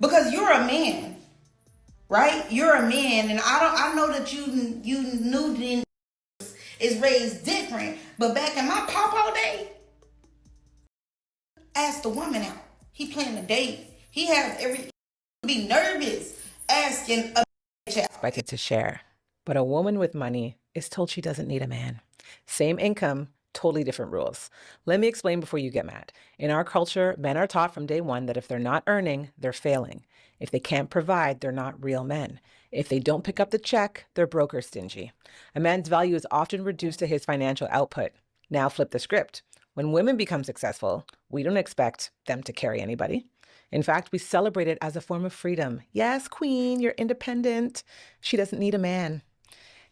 Because you're a man, right? You're a man, and I know that you knew that is raised different. But back in my papa day, ask the woman out. He planning a date. He has every be nervous asking a child. Expected to share. But a woman with money is told she doesn't need a man. Same income, totally different rules. Let me explain before you get mad. In our culture, men are taught from day one that if they're not earning, they're failing. If they can't provide, they're not real men. If they don't pick up the check, they're broke or stingy. A man's value is often reduced to his financial output. Now flip the script. When women become successful, we don't expect them to carry anybody. In fact, we celebrate it as a form of freedom. Yes, queen, you're independent. She doesn't need a man.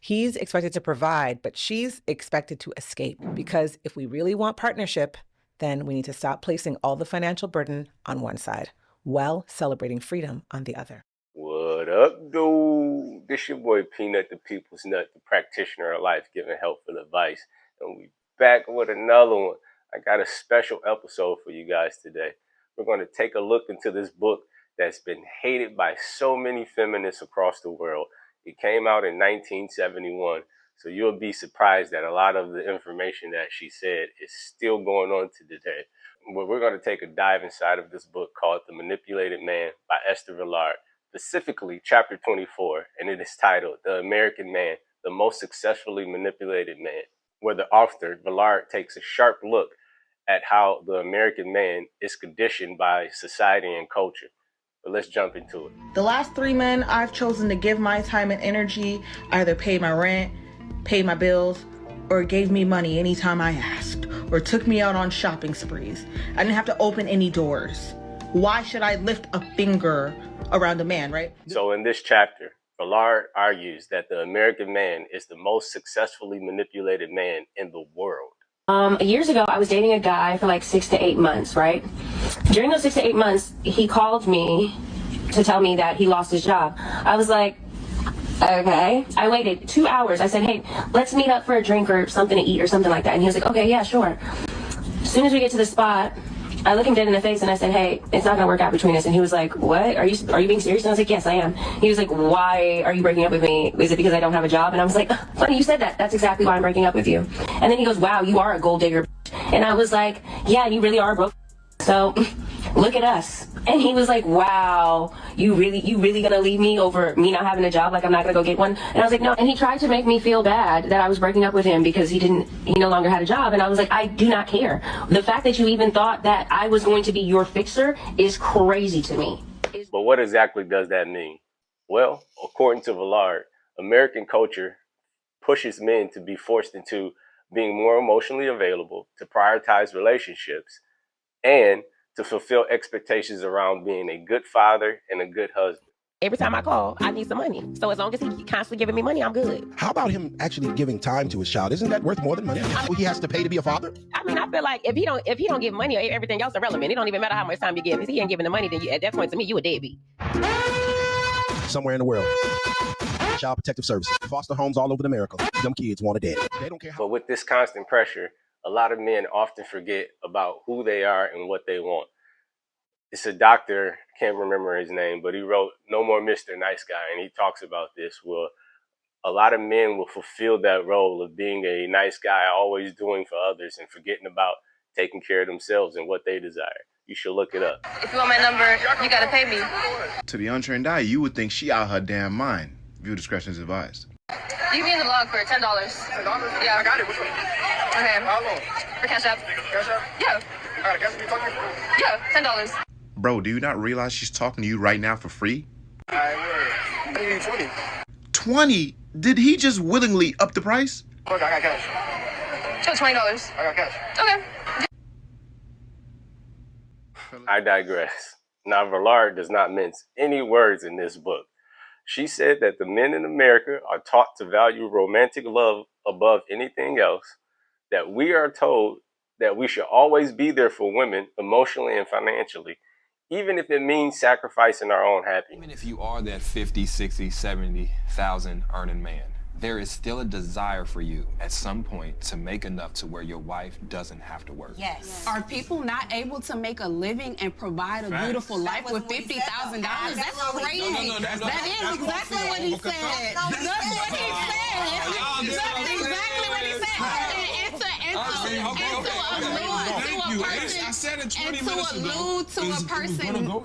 He's expected to provide, but she's expected to escape. Because if we really want partnership, then we need to stop placing all the financial burden on one side while celebrating freedom on the other. What up, dude? This your boy Peanut, the People's Nut, the practitioner of life, giving helpful advice. And we back with another one. I got a special episode for you guys today. We're going to take a look into this book that's been hated by so many feminists across the world. It came out in 1971, so you'll be surprised that a lot of the information that she said is still going on to today. But we're going to take a dive inside of this book called The Manipulated Man by Esther Villard, specifically chapter 24, and it is titled The American Man, the Most Successfully Manipulated Man, where the author, Villard, takes a sharp look at how the American man is conditioned by society and culture. But let's jump into it. The last 3 men I've chosen to give my time and energy either paid my rent, paid my bills, or gave me money anytime I asked, or took me out on shopping sprees. I didn't have to open any doors. Why should I lift a finger around a man, right? So in this chapter, Villard argues that the American man is the most successfully manipulated man in the world. Years ago, I was dating a guy for like 6 to 8 months, right? During those 6 to 8 months, he called me to tell me that he lost his job. I was like, okay. I waited 2 hours. I said, hey, let's meet up for a drink or something to eat or something like that. And he was like, okay, yeah, sure. As soon as we get to the spot, I look him dead in the face and I said, hey, it's not gonna work out between us. And he was like, what? Are you being serious? And I was like, yes, I am. He was like, why are you breaking up with me? Is it because I don't have a job? And I was like, funny you said that. That's exactly why I'm breaking up with you. And then he goes, wow, you are a gold digger. And I was like, yeah, you really are broke. So look at us. And he was like, wow, you really gonna leave me over me not having a job? Like I'm not gonna go get one? And I was like, no. And he tried to make me feel bad that I was breaking up with him because he no longer had a job. And I was like, I do not care. The fact that you even thought that I was going to be your fixer is crazy to me. But what exactly does that mean? Well, according to Villard, American culture pushes men to be forced into being more emotionally available, to prioritize relationships, and to fulfill expectations around being a good father and a good husband. Every time I call, I need some money. So as long as he constantly giving me money, I'm good. How about him actually giving time to his child? Isn't that worth more than money? He has to pay to be a father? I mean, I feel like if he don't give money, everything else irrelevant. It don't even matter how much time you give. If he ain't giving the money, then at that point to me, you a deadbeat. Somewhere in the world. Child Protective Services. Foster homes all over America. Them kids want a daddy. They don't care how. But with this constant pressure, a lot of men often forget about who they are and what they want. It's a doctor, can't remember his name, but he wrote No More Mr. Nice Guy, and he talks about this. Well, a lot of men will fulfill that role of being a nice guy, always doing for others and forgetting about taking care of themselves and what they desire. You should look it up. If you want my number, you gotta pay me. To the untrained eye, you would think she out her damn mind. Viewer discretion is advised. Leave me in the blog for $10. $10? Yeah. I got it. Okay. How long? For Cash App. Cash App? Yeah. All right, Cash App, you talking? Yeah, $10. Bro, do you not realize she's talking to you right now for free? I need 20. 20? Did he just willingly up the price? Look, I got cash. So $20. I got cash. Okay. I digress. Now, Villard does not mince any words in this book. She said that the men in America are taught to value romantic love above anything else, that we are told that we should always be there for women emotionally and financially, even if it means sacrificing our own happiness. Even if you are that 50, 60, 70,000 earning man, there is still a desire for you at some point to make enough to where your wife doesn't have to work. Yes. Are people not able to make a living and provide a beautiful life with $50,000? That's crazy. That is exactly what he said. That's what he said. That's exactly what he said.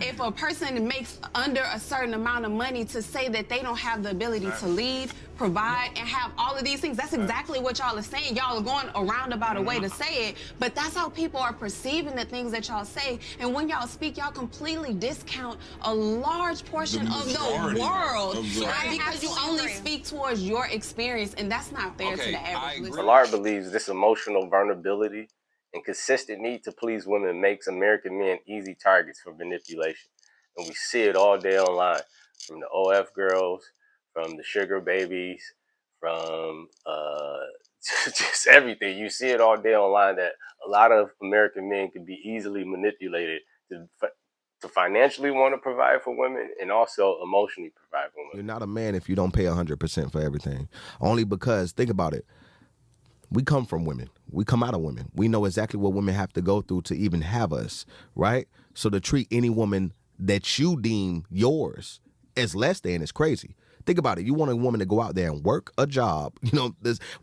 If a person makes under a certain amount of money, to say that they don't have the ability to lead, provide, and have all of these things, that's exactly what y'all are saying. Y'all are going around about a way to say it, but that's how people are perceiving the things that y'all say. And when y'all speak, y'all completely discount a large portion of the world, right? Because you only speak towards your experience, and that's not fair to the average listener. Ballard believes this emotional vulnerability and consistent need to please women makes American men easy targets for manipulation. And we see it all day online, from the OF girls, from the sugar babies, from just everything. You see it all day online that a lot of American men can be easily manipulated to financially want to provide for women and also emotionally provide for women. You're not a man if you don't pay 100% for everything. Only because, think about it, we come from women. We come out of women. We know exactly what women have to go through to even have us, right? So to treat any woman that you deem yours as less than is crazy. Think about it. You want a woman to go out there and work a job.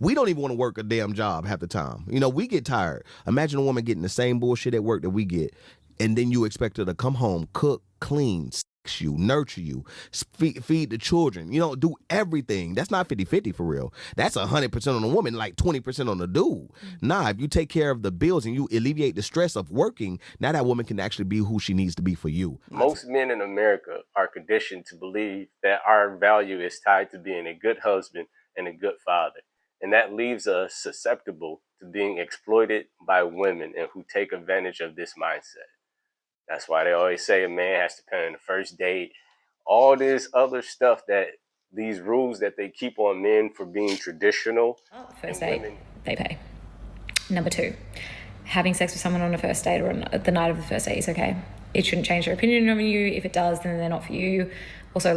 We don't even want to work a damn job half the time. We get tired. Imagine a woman getting the same bullshit at work that we get, and then you expect her to come home, cook, clean, sex you, nurture you, feed the children, do everything. That's not 50-50 for real. That's 100% on the woman, like 20% on the dude. Nah, if you take care of the bills and you alleviate the stress of working, now that woman can actually be who she needs to be for you. Most men in America are conditioned to believe that our value is tied to being a good husband and a good father. And that leaves us susceptible to being exploited by women and who take advantage of this mindset. That's why they always say a man has to pay on the first date. All this other stuff, that these rules that they keep on men for being traditional. First date, they pay. Number 2, having sex with someone on a first date or on the night of the first date is okay. It shouldn't change their opinion on you. If it does, then they're not for you. Also,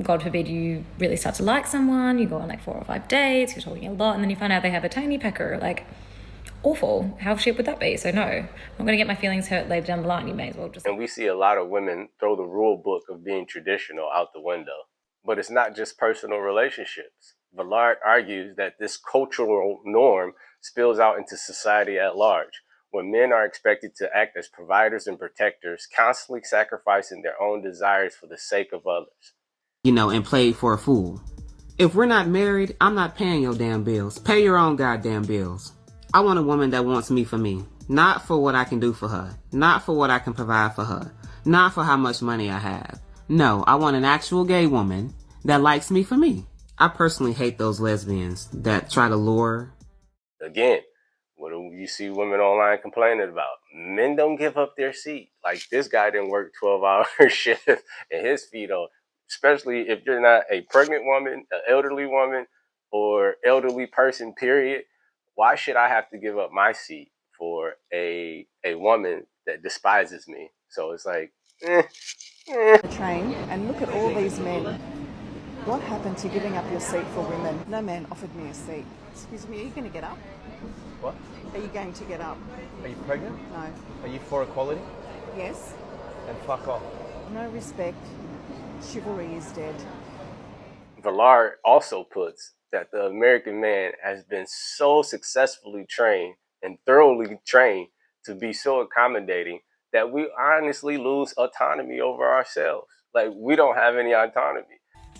God forbid you really start to like someone, you go on 4 or 5 dates, you're talking a lot, and then you find out they have a tiny pecker, awful. How shit would that be? So no, I'm not going to get my feelings hurt later down the line. You may as well just... And we see a lot of women throw the rule book of being traditional out the window. But it's not just personal relationships. Ballard argues that this cultural norm spills out into society at large, where men are expected to act as providers and protectors, constantly sacrificing their own desires for the sake of others. And played for a fool. If we're not married, I'm not paying your damn bills. Pay your own goddamn bills. I want a woman that wants me for me, not for what I can do for her, not for what I can provide for her, not for how much money I have. No, I want an actual gay woman that likes me for me. I personally hate those lesbians that try to lure. Again, what do you see women online complaining about? Men don't give up their seat. This guy didn't work 12-hour shift and his feet on, especially if you're not a pregnant woman, an elderly woman, or elderly person, period. Why should I have to give up my seat for a woman that despises me? So it's Train and look at all these men. What happened to giving up your seat for women? No man offered me a seat. Excuse me, are you going to get up? What? Are you going to get up? Are you pregnant? No. Are you for equality? Yes. Then fuck off. No respect. Chivalry is dead. Ballard also puts that the American man has been so successfully trained and thoroughly trained to be so accommodating that we honestly lose autonomy over ourselves. We don't have any autonomy.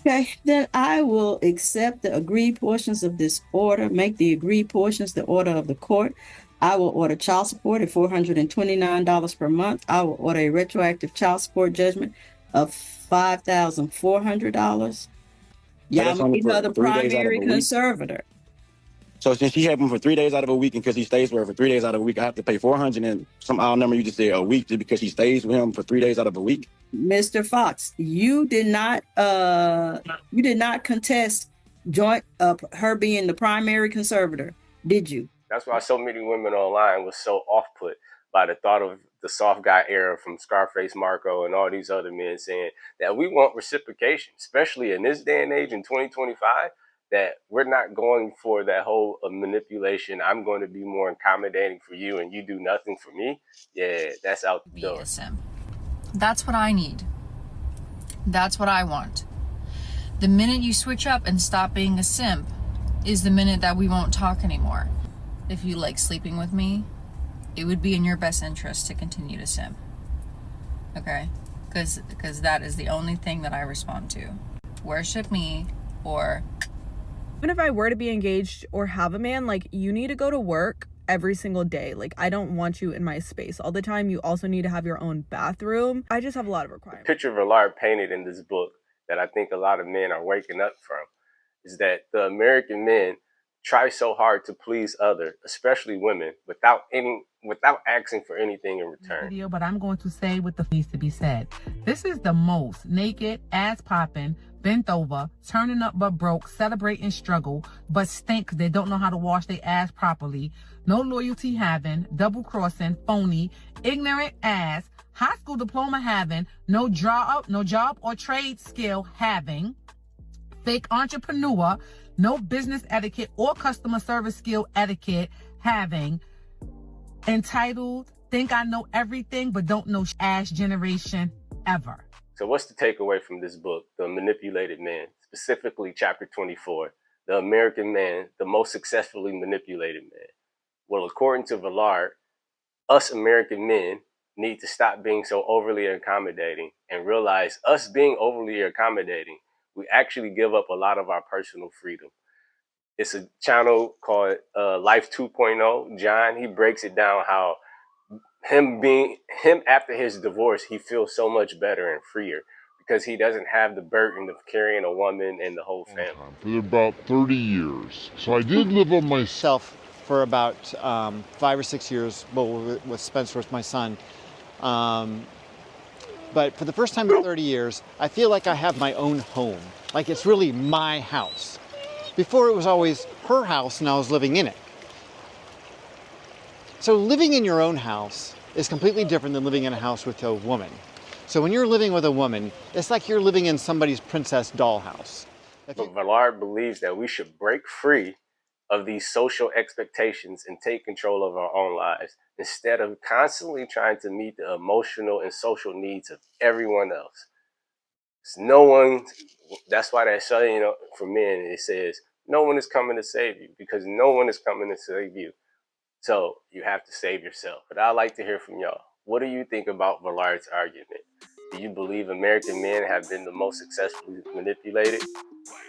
Okay, then I will accept the agreed portions of this order, make the agreed portions the order of the court. I will order child support at $429 per month. I will order a retroactive child support judgment of $5,400. Y'all make her the primary conservator. So since she had him for 3 days out of a week, and because he stays with her for 3 days out of a week, I have to pay $400 and some odd number you just said a week just because she stays with him for 3 days out of a week. Mr. Fox, you did not contest joint her being the primary conservator, did you? That's why so many women online was so off-put by the thought of the soft guy era from Scarface Marco and all these other men saying that we want reciprocation, especially in this day and age in 2025. that we're not going for that whole manipulation. I'm going to be more accommodating for you and you do nothing for me. Yeah, that's out the door. That's what I need. That's what I want. The minute you switch up and stop being a simp is the minute that we won't talk anymore. If you like sleeping with me, it would be in your best interest to continue to simp. Okay? Because that is the only thing that I respond to. Worship me or... Even if I were to be engaged or have a man, like, you need to go to work every single day. Like, I don't want you in my space all the time. You also need to have your own bathroom. I just have a lot of requirements. The picture Vallard painted in this book that I think a lot of men are waking up from is that the American men try so hard to please others, especially women, without asking for anything in return. But I'm going to say what needs to be said. This is the most naked, ass popping, bent over, turning up but broke, celebrating struggle, but stink. They don't know how to wash their ass properly. No loyalty having, double crossing, phony, ignorant ass, high school diploma having, no job or trade skill having, fake entrepreneur, no business etiquette or customer service skill etiquette having, entitled, think I know everything but don't know ass generation ever. So what's the takeaway from this book, The Manipulated Man, specifically chapter 24, The American Man, the most successfully manipulated man? Well, according to Vallard, us American men need to stop being so overly accommodating and realize us being overly accommodating, we actually give up a lot of our personal freedom. It's a channel called Life 2.0. John, he breaks it down how him after his divorce, he feels so much better and freer because he doesn't have the burden of carrying a woman and the whole family. For about 30 years. So I did live on myself for about 5 or 6 years, well, with Spencer, with my son. But for the first time in 30 years, I feel like I have my own home. Like it's really my house. Before it was always her house and I was living in it. So living in your own house is completely different than living in a house with a woman. So when you're living with a woman, it's like you're living in somebody's princess dollhouse. But Vallard believes that we should break free of these social expectations and take control of our own lives instead of constantly trying to meet the emotional and social needs of everyone else. That's why that saying, for men, it says, no one is coming to save you because no one is coming to save you. So you have to save yourself. But I'd like to hear from y'all. What do you think about Vallard's argument? Do you believe American men have been the most successfully manipulated?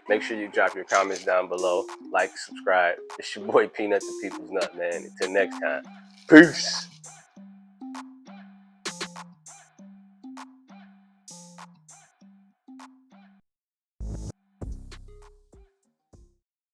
Make sure you drop your comments down below. Like, subscribe. It's your boy Peanut, the People's Nut, man. Until next time. Peace.